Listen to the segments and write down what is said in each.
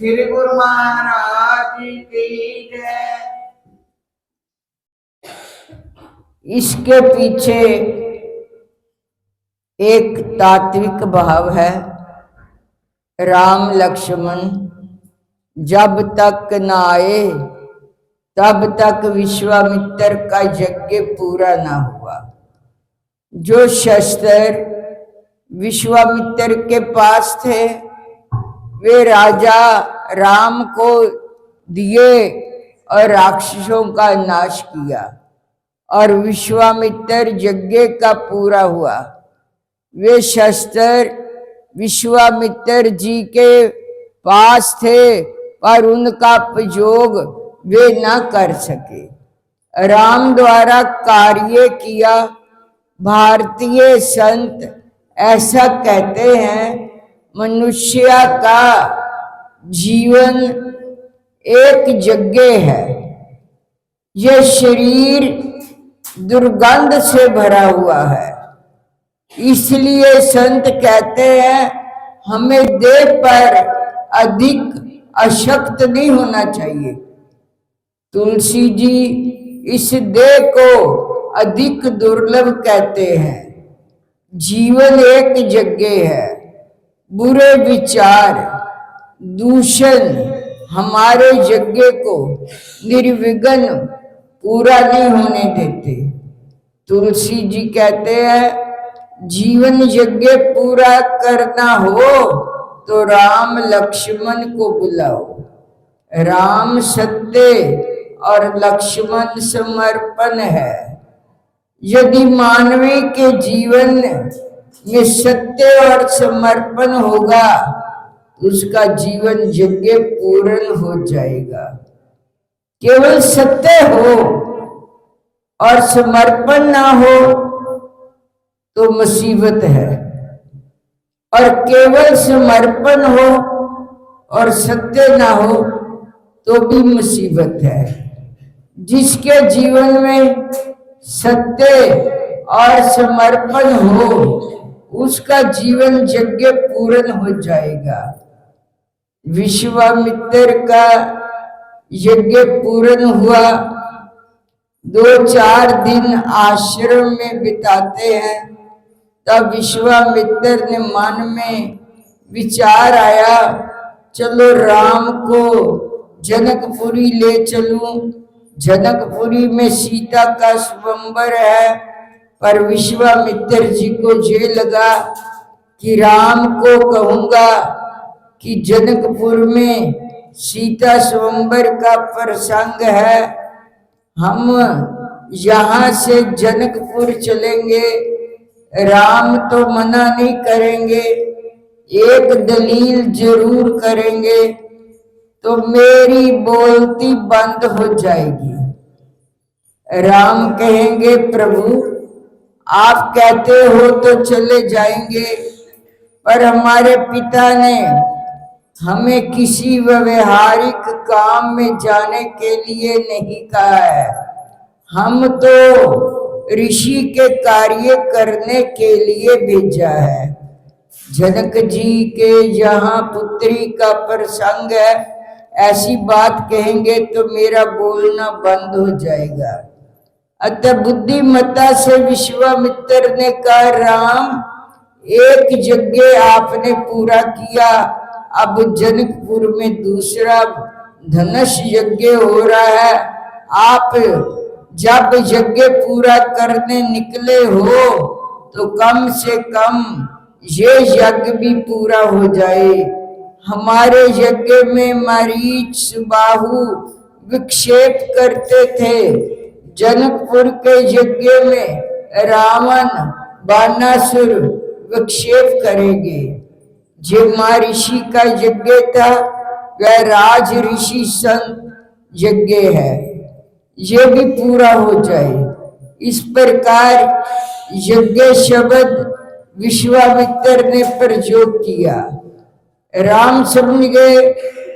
श्री गुरु महाराज की जय। इसके पीछे एक तात्विक भाव है। राम लक्ष्मण जब तक न आए तब तक विश्वामित्र का यज्ञ पूरा ना हुआ। जो शस्त्र विश्वामित्र के पास थे वे राजा राम को दिए और राक्षसों का नाश किया और विश्वामित्र यज्ञ का पूरा हुआ। वे शस्त्र विश्वामित्र जी के पास थे पर उनका उपयोग वे न कर सके। राम द्वारा कार्य किया। भारतीय संत ऐसा कहते हैं, मनुष्य का जीवन एक यज्ञ है। यह शरीर दुर्गंध से भरा हुआ है, इसलिए संत कहते हैं हमें देह पर अधिक आसक्त नहीं होना चाहिए। तुलसी जी इस देह को अधिक दुर्लभ कहते हैं। जीवन एक यज्ञ है। बुरे विचार दूषण हमारे यज्ञ को निर्विघ्न पूरा नहीं होने देते। तुलसी जी कहते हैं जीवन यज्ञ पूरा करना हो तो राम लक्ष्मण को बुलाओ। राम सत्य और लक्ष्मण समर्पण है। यदि मानवी के जीवन में सत्य और समर्पण होगा तो उसका जीवन यज्ञ पूर्ण हो जाएगा। केवल सत्य हो और समर्पण ना हो तो मुसीबत है, और केवल समर्पण हो और सत्य ना हो तो भी मुसीबत है। जिसके जीवन में सत्य और समर्पण हो उसका जीवन यज्ञ पूर्ण हो जाएगा। विश्वामित्र का यज्ञ पूर्ण हुआ। 2-4 दिन आश्रम में बिताते हैं। तब विश्वामित्र ने मन में विचार आया, चलो राम को जनकपुरी ले चलूं। जनकपुरी में सीता का स्वयंवर है, पर विश्वामित्र जी को ये लगा कि राम को कहूंगा कि जनकपुर में सीता स्वयंवर का प्रसंग है, हम यहाँ से जनकपुर चलेंगे, राम तो मना नहीं करेंगे, एक दलील जरूर करेंगे तो मेरी बोलती बंद हो जाएगी। राम कहेंगे प्रभु आप कहते हो तो चले जाएंगे, पर हमारे पिता ने हमें किसी व्यवहारिक काम में जाने के लिए नहीं कहा है। हम तो ऋषि के कार्य करने के लिए भेजा है। जनक जी के यहाँ पुत्री का प्रसंग है, ऐसी बात कहेंगे तो मेरा बोलना बंद हो जाएगा। अतः बुद्धिमत्ता से विश्वामित्र ने कहा, राम एक यज्ञ आपने पूरा किया, अब जनकपुर में दूसरा धनुष यज्ञ हो रहा है। आप जब यज्ञ पूरा करने निकले हो तो कम से कम ये यज्ञ भी पूरा हो जाए। हमारे यज्ञ में मरीच सुबाहु विक्षेप करते थे, जनकपुर के यज्ञ में रावण बानासुर विक्षेप करेंगे। जो महर्षि का यज्ञ था वह राज ऋषि संत यज्ञ है, ये भी पूरा हो जाए। इस प्रकार यज्ञ शब्द विश्वामित्र ने प्रयोग किया। राम समझ गए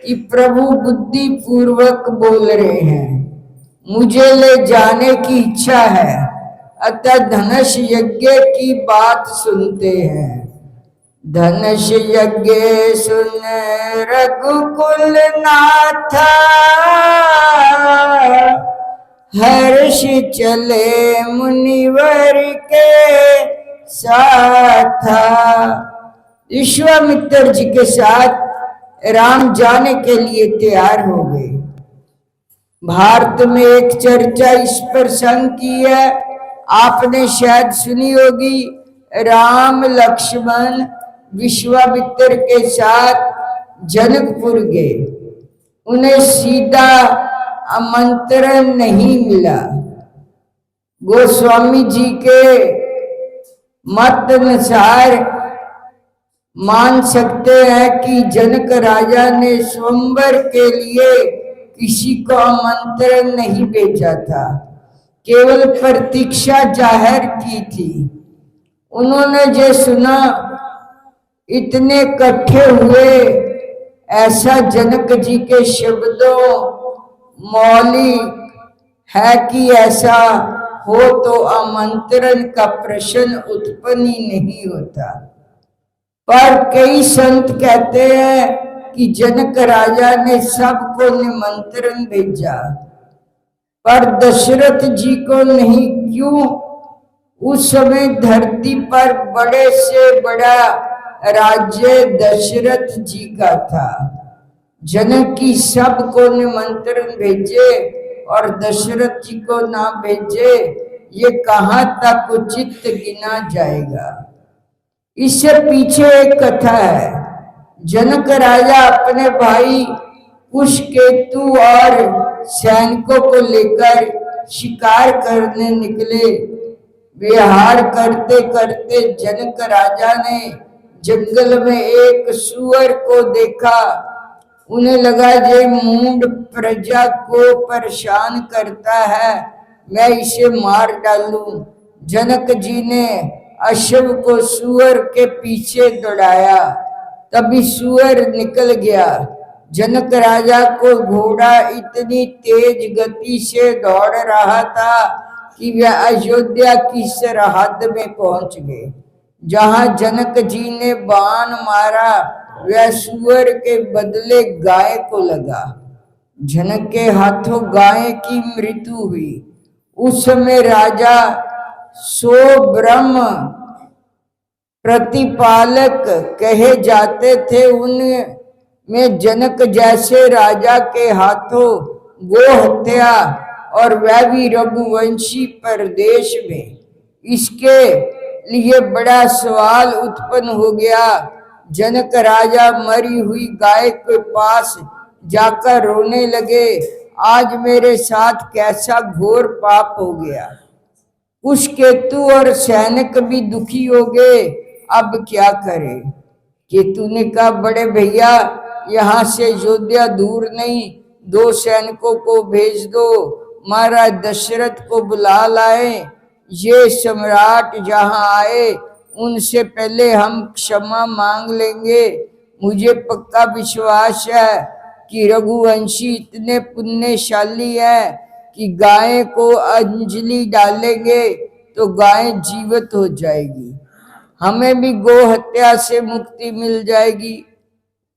कि प्रभु बुद्धि पूर्वक बोल रहे हैं, मुझे ले जाने की इच्छा है, अतः धनुष यज्ञ की बात सुनते हैं। धनुष यज्ञ सुन रघुकुल नाथा, हर्ष चले मुनिवर के साथा। विश्वामित्र जी के साथ राम जाने के लिए तैयार हो गए। भारत में एक चर्चा इस प्रसंग की है, आपने शायद सुनी होगी। राम लक्ष्मण विश्वामित्र के साथ जनकपुर गए, उन्हें सीधा आमंत्रण नहीं मिला। गोस्वामी जी के मत अनुसार मान सकते हैं कि जनक राजा ने स्वयंवर के लिए किसी को आमंत्रण नहीं भेजा था, केवल प्रतीक्षा जाहिर की थी। उन्होंने जो सुना इतने इकट्ठे हुए, ऐसा जनक जी के शब्दों मौलिक है कि ऐसा हो तो आमंत्रण का प्रश्न उत्पन्न ही नहीं होता। पर कई संत कहते हैं कि जनक राजा ने सबको निमंत्रण भेजा, पर दशरथ जी को नहीं। क्यों? उस समय धरती पर बड़े से बड़ा राज्य दशरथ जी का था। जनक की सबको निमंत्रण भेजे और दशरथ जी को ना भेजे, ये कहाँ तक उचित गिना जाएगा। इससे पीछे एक कथा है। जनक राजा अपने भाई कुशकेतु और सैनिकों को लेकर शिकार करने निकले। विहार करते करते जनक राजा ने जंगल में एक सूअर को देखा। उन्हें लगा ये मूढ़ प्रजा को परेशान करता है, मैं इसे मार डालूं। जनक जी ने अश्व को सूअर के पीछे दौड़ाया, तभी सूअर निकल गया। जनक राजा को घोड़ा इतनी तेज गति से दौड़ रहा था कि वे अयोध्या की सरहद में पहुंच गए। जहां जनक जी ने बाण मारा, वह सूअर के बदले गाय को लगा। जनक के हाथों गाय की मृत्यु हुई। उस समय राजा सो ब्रह्म प्रतिपालक कहे जाते थे, उनमें जनक जैसे राजा के हाथों गो हत्या, और वह भी रघुवंशी प्रदेश में। इसके लिए बड़ा सवाल उत्पन्न हो गया। जनक राजा मरी हुई गाय के पास जाकर रोने लगे, आज मेरे साथ कैसा घोर पाप हो गया। कुशकेतु और सैनिक भी दुखी हो गए, अब क्या करें। केतु ने कहा, बड़े भैया यहाँ से अयोध्या दूर नहीं, 2 सैनिकों को भेज दो, महाराज दशरथ को बुला लाए। ये सम्राट जहाँ आए उनसे पहले हम क्षमा मांग लेंगे। मुझे पक्का विश्वास है कि रघुवंशी इतने पुण्यशाली है कि गाय को अंजलि डालेंगे तो गाय जीवित हो जाएगी, हमें भी गो हत्या से मुक्ति मिल जाएगी।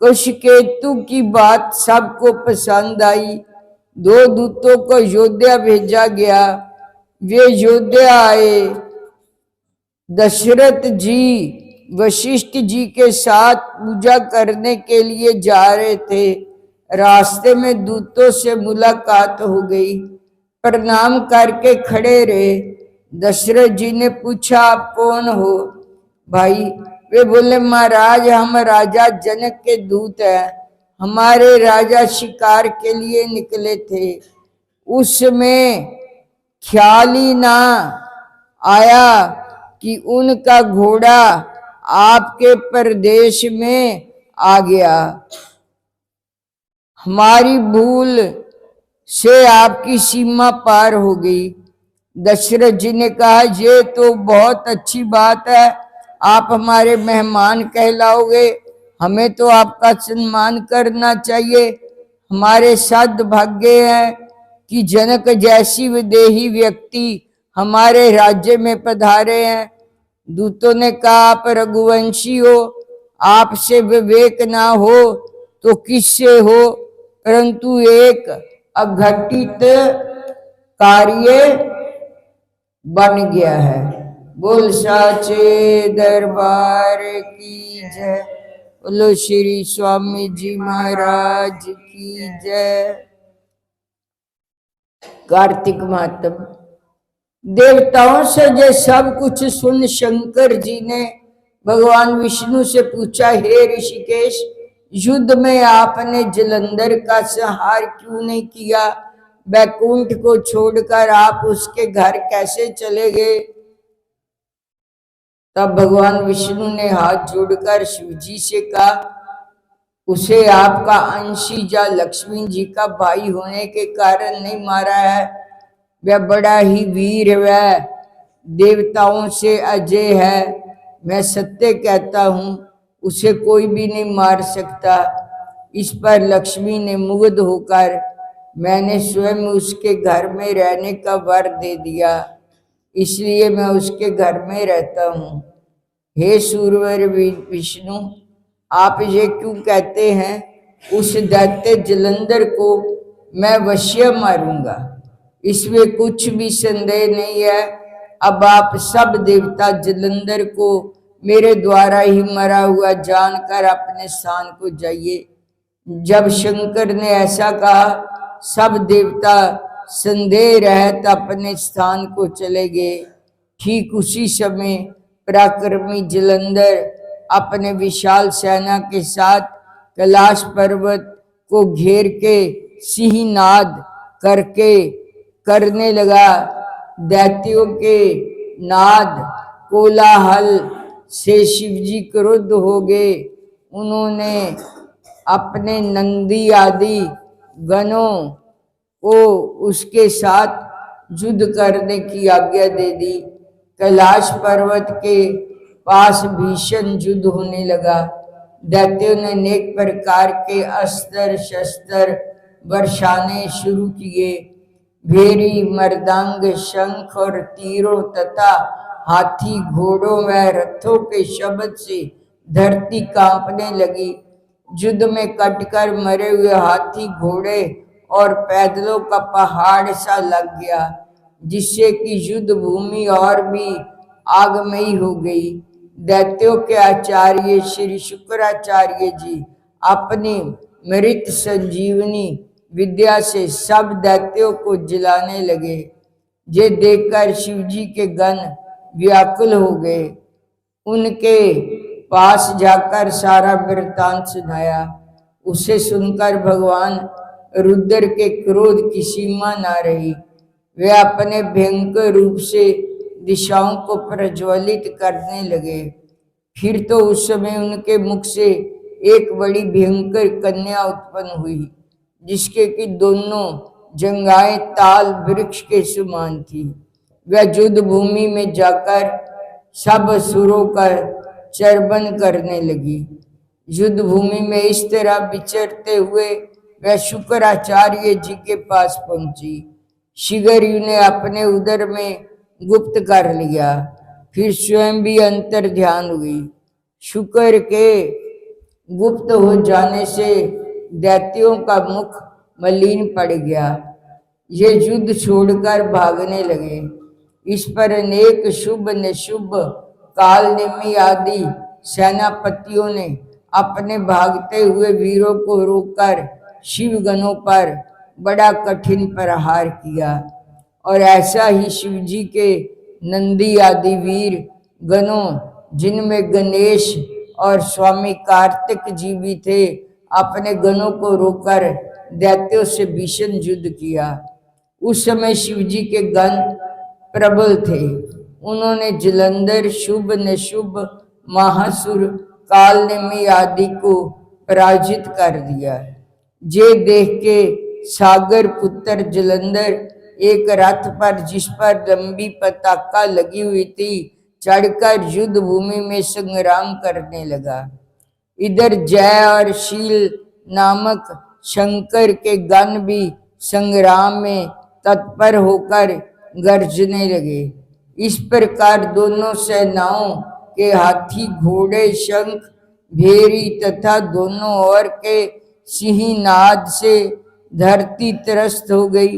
कुशकेतु की बात सबको पसंद आई। 2 दूतों को अयोध्या भेजा गया। वे अयोध्या आए। दशरथ जी वशिष्ठ जी के साथ पूजा करने के लिए जा रहे थे। रास्ते में दूतों से मुलाकात हो गई, प्रणाम करके खड़े रहे। दशरथ जी ने पूछा, आप कौन हो भाई? वे बोले, महाराज हम राजा जनक के दूत हैं, हमारे राजा शिकार के लिए निकले थे, उसमें ख्याल ही ना आया कि उनका घोड़ा आपके प्रदेश में आ गया। हमारी भूल से आपकी सीमा पार हो गई। दशरथ जी ने कहा, ये तो बहुत अच्छी बात है, आप हमारे मेहमान कहलाओगे, हमें तो आपका सम्मान करना चाहिए। हमारे सद्भाग्य है कि जनक जैसी विदेही व्यक्ति हमारे राज्य में पधारे हैं। दूतों ने कहा, आप रघुवंशी हो, आपसे विवेक ना हो तो किससे हो, परंतु एक अघटित कार्य बन गया है। बोल साचे दरबार की जय। बोलो श्री स्वामी जी महाराज की जय। कार्तिक मातम। देवताओं से जो सब कुछ सुन शंकर जी ने भगवान विष्णु से पूछा, हे ऋषिकेश, युद्ध में आपने जलंधर का संहार क्यों नहीं किया? बैकुंठ को छोड़कर आप उसके घर कैसे चले गए? तब भगवान विष्णु ने हाथ जोड़कर शिव जी से कहा, उसे आपका अंशी या लक्ष्मी जी का भाई होने के कारण नहीं मारा है। वह बड़ा ही वीर, वह देवताओं से अजय है। मैं सत्य कहता हूँ, उसे कोई भी नहीं मार सकता। इस पर लक्ष्मी ने मुग्ध होकर, मैंने स्वयं उसके घर में रहने का वर दे दिया, इसलिए मैं उसके घर में रहता हूँ। हे सूरवर विष्णु, आप ये क्यों कहते हैं? उस दैत्य जलंधर को मैं अवश्य मारूंगा, इसमें कुछ भी संदेह नहीं है। अब आप सब देवता जलंधर को मेरे द्वारा ही मरा हुआ जानकर अपने स्थान को जाइए। जब शंकर ने ऐसा कहा, सब देवता संदेह रहत अपने स्थान को चले गए। ठीक उसी समय पराक्रमी जलंधर अपने विशाल सेना के साथ कैलाश पर्वत को घेर के सिंहनाद करने लगा। दैत्यों के नाद कोलाहल से शिवजी क्रुद्ध हो गए। उन्होंने अपने नंदी आदि गणों को उसके साथ युद्ध करने की आज्ञा दे दी। कैलाश पर्वत के पास भीषण युद्ध होने लगा। दैत्यों ने अनेक प्रकार के अस्त्र शस्त्र बरसाने शुरू किए। भेरी, मर्दांग, शंख और तीरों तथा हाथी, घोड़ों व रथों के शब्द से धरती कांपने लगी। युद्ध में कटकर मरे हुए हाथी, घोड़े और पैदलों का पहाड़ सा लग गया, जिससे कि युद्ध भूमि और भी आगमयी हो गई। दैत्यों के आचार्य श्री शुक्राचार्य जी अपनी मृत संजीवनी विद्या से सब दैत्यों को जलाने लगे। ये देखकर शिवजी के गण व्याकुल हो गए। उनके पास जाकर सारा वृत्तांत सुनाया। उसे सुनकर भगवान रुद्र के क्रोध की सीमा न रही। वे अपने भयंकर रूप से दिशाओं को प्रज्वलित करने लगे। फिर तो उस समय उनके मुख से एक बड़ी भयंकर कन्या उत्पन्न हुई, जिसके की दोनों जंघाएं ताल वृक्ष के समान थी। वह युद्ध भूमि में जाकर सब असुरों का चर्वण करने लगी। युद्ध भूमि में इस तरह विचरते हुए वह शुक्राचार्य जी के पास पहुंची। शिगरयु ने अपने उदर में गुप्त कर लिया, फिर स्वयं भी अंतर ध्यान हुई। शुक्र के गुप्त हो जाने से दैत्यों का मुख मलिन पड़ गया। ये युद्ध छोड़कर भागने लगे। इस पर अनेक शुभ निशुभ कालनेमी आदि सेनापतियों ने अपने भागते हुए वीरों को रोककर शिवगणों पर बड़ा कठिन प्रहार किया। और ऐसा ही शिवजी के नंदी आदि वीर गणों, जिनमें गणेश और स्वामी कार्तिक जी भी थे, अपने गणों को रोककर दैत्यों से भीषण युद्ध किया। उस समय शिवजी के गण प्रबल थे। उन्होंने जलंधर, शुभ निशुभ, महासुर, कालनेमी आदि को पराजित कर दिया। ये देख के सागर पुत्र जलंधर एक रथ पर, जिस पर लंबी पताका लगी हुई थी, चढ़कर युद्ध भूमि में संग्राम करने लगा। इधर जय और शील नामक शंकर के गण भी संग्राम में तत्पर होकर गर्जने लगे। इस प्रकार दोनों सेनाओं के हाथी, घोड़े, शंख, भेरी तथा दोनों ओर के सिंहनाद से धरती त्रस्त हो गई।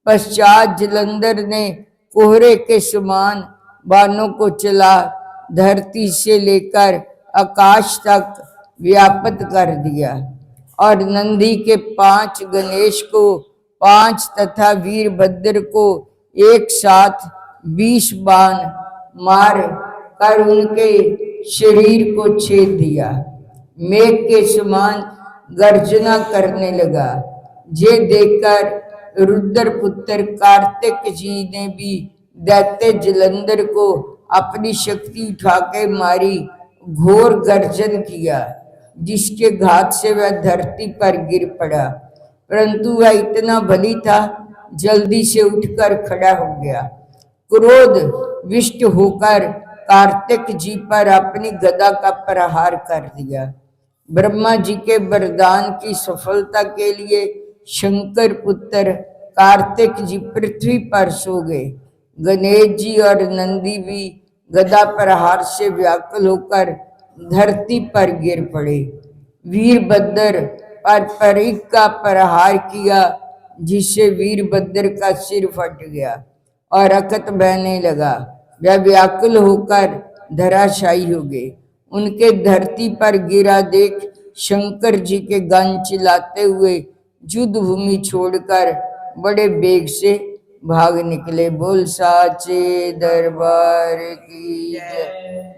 पश्चात जलंधर ने कोहरे के समान बाणों को चला धरती से लेकर आकाश तक व्याप्त कर दिया और नंदी के 5, गणेश को 5 तथा वीरभद्र को एक साथ 20 बाण मार कर उनके शरीर को छेद दिया। मेघ के समान गर्जना करने लगा। ये देखकर रुद्रपुत्र कार्तिक जी ने भी दैत्य जलंधर को अपनी शक्ति उठा के मारी घोर गर्जन किया, जिसके घात से वह धरती पर गिर पड़ा। परंतु वह इतना बली था, जल्दी से उठकर खड़ा हो गया। क्रोध विष्ट होकर कार्तिक जी पर अपनी गदा का प्रहार कर दिया। ब्रह्मा जी के वरदान की सफलता के लिए शंकर पुत्र कार्तिक जी पृथ्वी पर सो गए। गणेश जी और नंदी भी गदा प्रहार से व्याकुल होकर धरती पर गिर पड़े। वीरभद्र पर परिक का प्रहार किया, जिससे वीरभद्र का सिर फट गया और रक्त बहने लगा। वह व्याकुल होकर धराशायी हो गए। उनके धरती पर गिरा देख शंकर जी के गान चिल्लाते हुए युद्ध भूमि छोड़कर बड़े वेग से भाग निकले। बोल साचे दरबार की जय।